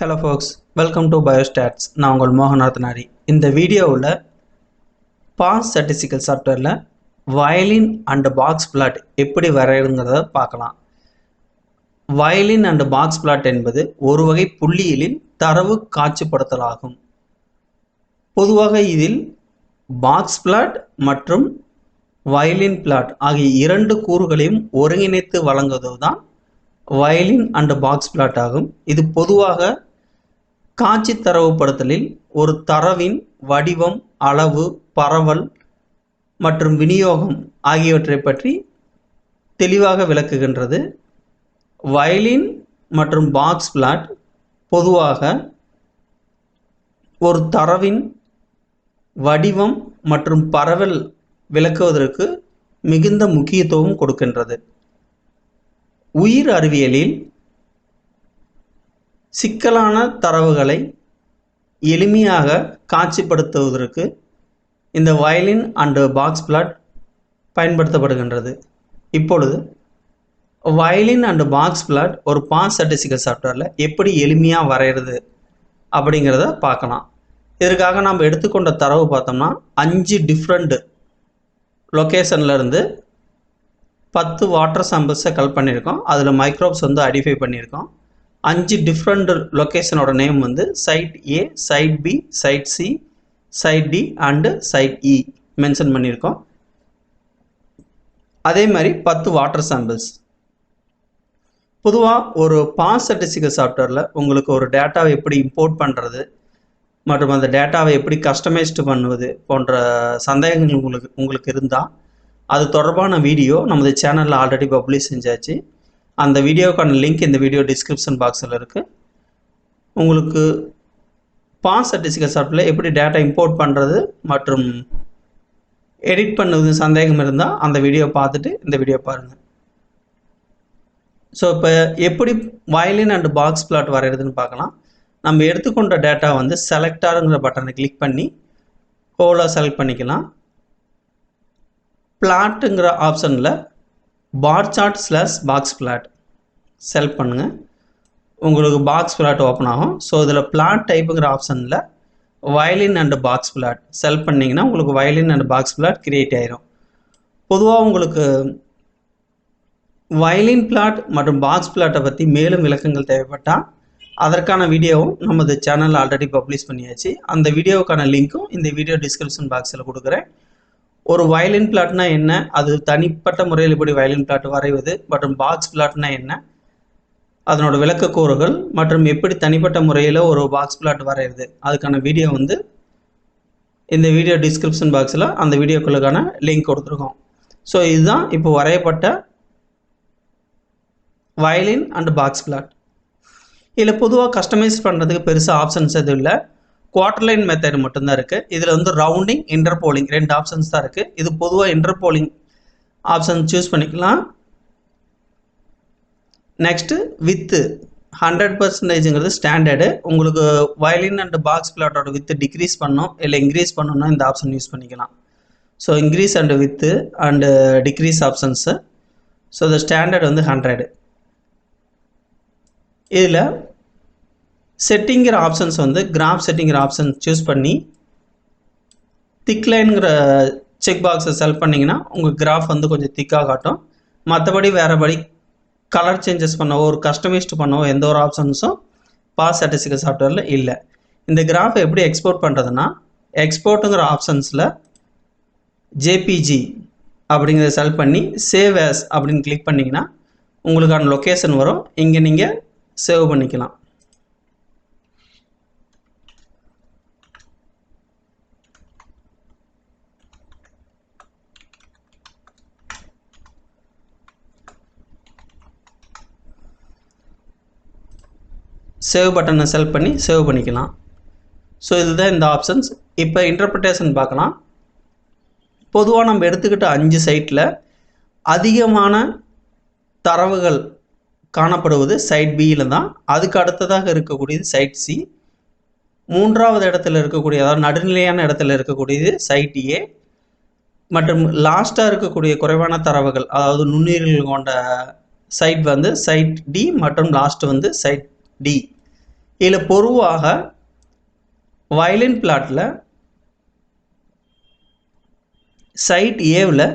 Hello folks, welcome to Biostats. நான் உங்கள் மோகனார்த்தனாரி. இந்த வீடியோவில் பாஸ் ஸ்டாட்டிஸ்டிக்கல் சாஃப்ட்வேரில் வயலின் அண்ட் பாக்ஸ் பிளாட் எப்படி வரைகிறதுங்கிறத பார்க்கலாம். வயலின் அண்ட் பாக்ஸ் பிளாட் என்பது ஒரு வகை புள்ளியியலின் தரவு காட்சிப்படுத்தலாகும். பொதுவாக இதில் பாக்ஸ் பிளாட் மற்றும் வயலின் பிளாட் ஆகிய இரண்டு கூறுகளையும் ஒருங்கிணைத்து வழங்குவது தான் வயலின் அண்ட் பாக்ஸ் பிளாட் ஆகும். இது பொதுவாக காட்சி தரவுப்படுத்தலில் ஒரு தரவின் வடிவம், அளவு, பரவல் மற்றும் விநியோகம் ஆகியவற்றை பற்றி தெளிவாக விளக்குகின்றது. வயலின் மற்றும் பாக்ஸ் பிளாட் பொதுவாக ஒரு தரவின் வடிவம் மற்றும் பரவல் விளக்குவதற்கு மிகுந்த முக்கியத்துவம் கொடுக்கின்றது. உயிர் அறிவியலில் சிக்கலான தரவுகளை எளிமையாக காட்சிப்படுத்துவதற்கு இந்த வயலின் அண்ட் பாக்ஸ் பிளாட் பயன்படுத்தப்படுகின்றது. இப்பொழுது வயலின் அண்ட் பாக்ஸ் பிளாட் ஒரு பாஸ் ஸ்டாட்டிஸ்டிக்கல் சாஃப்ட்வேரில் எப்படி எளிமையாக வரைகிறது அப்படிங்கிறத பார்க்கலாம். இதற்காக நாம் எடுத்துக்கொண்ட தரவு பார்த்தோம்னா 5 டிஃப்ரெண்ட் லொக்கேஷன்லேருந்து 10 வாட்டர் சாம்பிள்ஸை கலெக்ட் பண்ணியிருக்கோம். அதில் மைக்ரோப்ஸ் ஐடென்டிஃபை பண்ணியிருக்கோம். 5 டிஃப்ரெண்ட் லொக்கேஷனோட name site A, site B, site C, site D and site E mention பண்ணியிருக்கோம். அதே மாதிரி 10 வாட்டர் சாம்பிள்ஸ். பொதுவாக ஒரு பாஸ் ஸ்டாட்டிஸ்டிக்கல் சாஃப்ட்வேரில் உங்களுக்கு ஒரு டேட்டாவை எப்படி இம்போர்ட் பண்ணுறது மற்றும் அந்த டேட்டாவை எப்படி கஸ்டமைஸ்டு பண்ணுவது போன்ற சந்தேகங்கள் உங்களுக்கு இருந்தால் அது தொடர்பான வீடியோ நமது சேனலில் ஆல்ரெடி பப்ளிஷ் செஞ்சாச்சு. அந்த வீடியோக்கான லிங்க் இந்த வீடியோ டிஸ்கிரிப்ஷன் பாக்ஸில் இருக்குது. உங்களுக்கு பாஸ் ஸ்டாட்டிஸ்டிக்கல் சாஃப்ட்வேரில் எப்படி டேட்டா இம்போர்ட் பண்ணுறது மற்றும் எடிட் பண்ணுறது சந்தேகம் இருந்தால் அந்த வீடியோ பார்த்துட்டு இந்த வீடியோ பாருங்கள். ஸோ இப்போ எப்படி வயலின் அண்ட் பாக்ஸ் பிளாட் வரைகிறதுன்னு பார்க்கலாம். நம்ம எடுத்துக்கொண்ட டேட்டா செலக்டாருங்கிற பட்டனை கிளிக் பண்ணி ஹோலாக செலக்ட் பண்ணிக்கலாம். பிளாட்டுங்கிற ஆப்ஷனில் bar chart / box plot select பண்ணுங்கள். உங்களுக்கு பாக்ஸ் பிளாட் ஓப்பன் ஆகும். ஸோ இதில் பிளாட் டைப்புங்கிற ஆப்ஷனில் violin and box plot select பண்ணிங்கன்னா உங்களுக்கு violin and box plot create ஆயிரும். பொதுவாக உங்களுக்கு வயலின் பிளாட் மற்றும் பாக்ஸ் பிளாட்டை பற்றி மேலும் விளக்கங்கள் தேவைப்பட்டால் அதற்கான வீடியோவும் நமது சேனலில் ஆல்ரெடி பப்ளிஷ் பண்ணியாச்சு. அந்த வீடியோவுக்கான லிங்க்கும் இந்த வீடியோ டிஸ்கிரிப்ஷன் பாக்ஸில் கொடுக்குறேன். ஒரு வயலின் பிளாட்னா என்ன, அது தனிப்பட்ட முறையில் எப்படி வயலின் பிளாட் வரைவது மற்றும் பாக்ஸ் பிளாட்னா என்ன, அதனோட விளக்கக்கூறுகள் மற்றும் எப்படி தனிப்பட்ட முறையில் ஒரு பாக்ஸ் பிளாட் வரைகிறது அதுக்கான வீடியோ இந்த வீடியோ டிஸ்கிரிப்ஷன் பாக்ஸில் அந்த வீடியோக்களுக்கான லிங்க் கொடுத்துருக்கோம். ஸோ இதுதான் இப்போ வரையப்பட்ட வயலின் அண்ட் பாக்ஸ் பிளாட். இதில் பொதுவாக கஸ்டமைஸ் பண்ணுறதுக்கு பெருசாக ஆப்ஷன்ஸ் எதுவும் இல்லை. குவார்டர் லைன் மெத்தட் மட்டும்தான் இருக்குது. இதில் ரவுண்டிங், இன்டர்போலிங் 2 ஆப்ஷன்ஸ் தான் இருக்குது. இது பொதுவாக இன்டர்போலிங் ஆப்ஷன் சூஸ் பண்ணிக்கலாம். நெக்ஸ்ட்டு வித்து 100%ங்கிறது ஸ்டாண்டர்டு. உங்களுக்கு வயலின் அண்ட் பாக்ஸ் பிளாட்டோட வித்து டிக்ரீஸ் பண்ணணும் இல்லை இன்க்ரீஸ் பண்ணணும்னா இந்த ஆப்ஷன் யூஸ் பண்ணிக்கலாம். So increase and width and decrease options. So இந்த ஸ்டாண்டர்ட் 100. இதில் செட்டிங்கிற ஆப்ஷன்ஸ் கிராஃப் செட்டிங்கிற ஆப்ஷன் சூஸ் பண்ணி திக் லைனுங்கிற செக் பாக்ஸை செலக்ட் பண்ணிங்கன்னா உங்கள் கிராஃப் கொஞ்சம் திக்காக காட்டும். மற்றபடி வேறுபடி கலர் சேஞ்சஸ் பண்ணவோ ஒரு கஸ்டமைஸ்டு பண்ணவோ எந்த ஒரு ஆப்ஷன்ஸும் பாஸ் ஸ்டாட்டிஸ்டிக்கல் சாஃப்ட்வேரில் இல்லை. இந்த கிராஃபை எப்படி எக்ஸ்போர்ட் பண்ணுறதுன்னா எக்ஸ்போர்ட்டுங்கிற ஆப்ஷன்ஸில் ஜேபிஜி அப்படிங்கிறத செலக்ட் பண்ணி சேவ் ஆஸ் அப்படின்னு கிளிக் பண்ணிங்கன்னா உங்களுக்கான லொக்கேஷன் வரும். இங்கே நீங்கள் சேவ் பண்ணிக்கலாம். சேவ் பட்டனை செலக்ட் பண்ணி சேவ் பண்ணிக்கலாம். ஸோ இதுதான் இந்த ஆப்ஷன்ஸ். இப்போ இன்டர்பிரிட்டேஷன் பார்க்கலாம். பொதுவாக நம்ம எடுத்துக்கிட்ட 5 சைட்டில் அதிகமான தரவுகள் காணப்படுவது சைட் பியில் தான். அதுக்கு அடுத்ததாக இருக்கக்கூடியது சைட் சி. 3வது இடத்துல இருக்கக்கூடிய, அதாவது நடுநிலையான இடத்துல இருக்கக்கூடியது சைட் ஏ. மற்றும் லாஸ்ட்டாக இருக்கக்கூடிய குறைவான தரவுகள், அதாவது நுண்ணுயிர்கள் கொண்ட சைட் சைட் டி மற்றும் லாஸ்ட் சைட் டி. இதில் பொதுவாக வயலின் பிளாட்டில் சைட் ஏவில்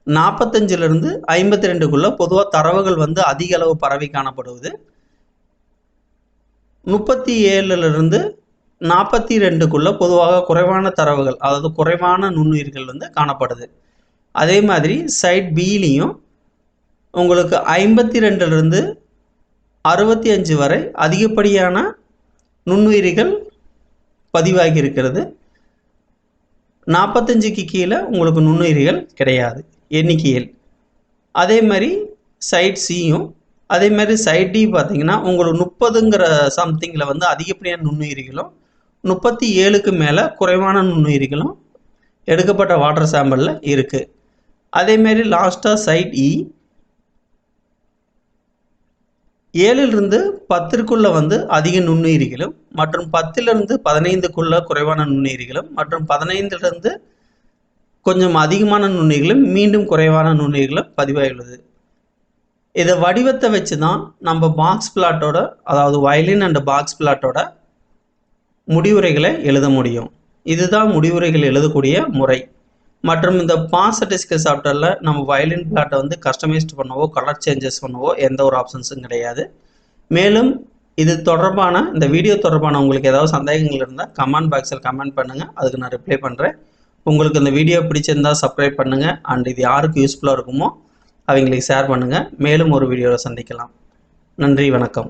45லிருந்து 52க்குள்ளே பொதுவாக தரவுகள் வந்து அதிக அளவு பரவி காணப்படுவது. 37லிருந்து 42க்குள்ளே பொதுவாக குறைவான தரவுகள், அதாவது குறைவான நுண்ணுயிர்கள் வந்து காணப்படுது. அதே மாதிரி சைட் பிலையும் உங்களுக்கு 52லிருந்து 65 வரை அதிகப்படியான நுண்ணுயிரிகள் பதிவாகி இருக்கிறது. 45க்கு கீழே உங்களுக்கு நுண்ணுயிரிகள் கிடையாது எண்ணிக்கையில். அதே மாதிரி சைட் சியும் அதே மாதிரி சைட் டி பார்த்தீங்கன்னா உங்களுக்கு 30ங்கிற சம்திங்கில் வந்து அதிகப்படியான நுண்ணுயிரிகளும் 37க்கு மேலே குறைவான நுண்ணுயிரிகளும் எடுக்கப்பட்ட வாட்டர் சாம்பிளில் இருக்குது. அதேமாரி லாஸ்ட்டாக சைட் இ 7லிருந்து 10க்குள்ளே வந்து அதிக நுண்ணுயிரிகளும் மற்றும் 10லிருந்து 15க்குள்ளே குறைவான நுண்ணுயிரிகளும் மற்றும் 15லிருந்து கொஞ்சம் அதிகமான நுண்ணுயிரிகளும் மீண்டும் குறைவான நுண்ணுயிரிகளும் பதிவாகியுள்ளது. இதை வடிவத்தை வச்சு தான் நம்ம பாக்ஸ் பிளாட்டோட, அதாவது வயலின் அண்ட் பாக்ஸ் பிளாட்டோட முடிவுரைகளை எழுத முடியும். இதுதான் முடிவுரைகள் எழுதக்கூடிய முறை. மற்றும் இந்த ஸ்டாட்டிஸ்டிக்கல் சாஃப்ட்வேரில் நம்ம வயலின் பிளாட்டை வந்து கஸ்டமைஸ்ட் பண்ணவோ கலர் சேஞ்சஸ் பண்ணவோ எந்த ஒரு ஆப்ஷன்ஸும் கிடையாது. மேலும் இது தொடர்பான இந்த வீடியோ தொடர்பான உங்களுக்கு ஏதாவது சந்தேகங்கள் இருந்தால் கமெண்ட் பாக்ஸில் கமெண்ட் பண்ணுங்கள், அதுக்கு நான் ரிப்ளை பண்ணுறேன். உங்களுக்கு இந்த வீடியோ பிடிச்சிருந்தால் சப்ஸ்கிரைப் பண்ணுங்கள். அண்ட் இது யாருக்கு யூஸ்ஃபுல்லாக இருக்குமோ அவங்களுக்கு ஷேர் பண்ணுங்கள். மேலும் ஒரு வீடியோவில் சந்திக்கலாம். நன்றி, வணக்கம்.